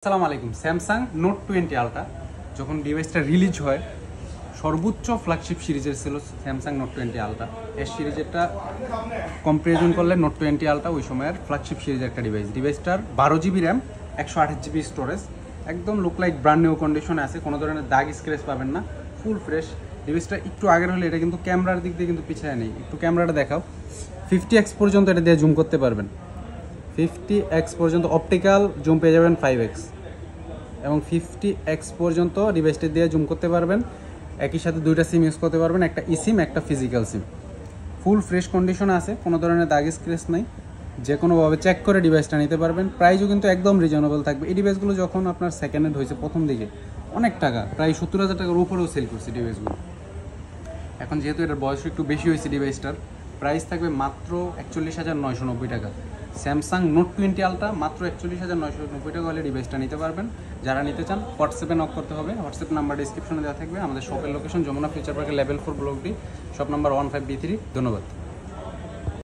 আসসালামু আলাইকুম। Samsung note 20 ultra যখন ডিভাইসটা রিলিজ হয় সর্বোচ্চ ফ্ল্যাগশিপ সিরিজের ছিল স্যামসাং নোট 20 আলট্রা। এর সিরিজেরটা কম্পারিজন করলে নোট 20 আলট্রা ওই সময়ের ফ্ল্যাগশিপ সিরিজের একটা ডিভাইসটার 12 GB র্যাম, 128 GB স্টোরেজ, একদম লুক লাইক ব্র্যান্ড নিউ কন্ডিশনে আছে, কোনো ধরনের দাগ স্ক্র্যাচ পাবেন না, ফুল ফ্রেশ। ডিভাইসটা একটু আগের হলে এটা কিন্তু ক্যামেরার দিক দিয়ে কিন্তু পিছিয়ে নেই। একটু ক্যামেরাটা দেখাও, 50x পর্যন্ত এটা দিয়ে জুম করতে পারবেন, 50x পর্যন্ত অপটিক্যাল জুম পেয়ে যাবেন 5x, এবং 50x পর্যন্ত ডিভাইসটি দিয়ে জুম করতে পারবেন। একই সাথে দুইটা সিম ইউজ করতে পারবেন, একটা ই সিম একটা ফিজিক্যাল সিম। ফুল ফ্রেশ কন্ডিশনে আছে, কোনো ধরনের দাগ স্ক্র্যাচ নাই, যে কোনোভাবে চেক করে ডিভাইসটা নিতে পারবেন। প্রাইসও কিন্তু একদম রিজনেবল থাকবে। এই ডিভাইসগুলো যখন আপনার সেকেন্ড হ্যান্ড হয়েছে প্রথম দিকে অনেক টাকা, প্রায় 70,000 টাকার উপরেও সেল করছে ডিভাইসগুলো। এখন যেহেতু এটার বয়স একটু বেশি হয়েছে, ডিভাইসটার প্রাইস থাকবে মাত্র 41,990 টাকা। স্যামসাং নোট 20 আলট্রা মাত্র 41,990 টাকা হলে ডিভাইসটা নিতে পারবেন। যারা নিতে চান হোয়াটসঅ্যাপে নক করতে হবে, হোয়াটসঅ্যাপ নাম্বার ডিসক্রিপশনে দেওয়া থাকবে। আমাদের শপের লোকেশন যমুনা ফিউচার পার্কের level 4 block D, shop number 15B3। ধন্যবাদ।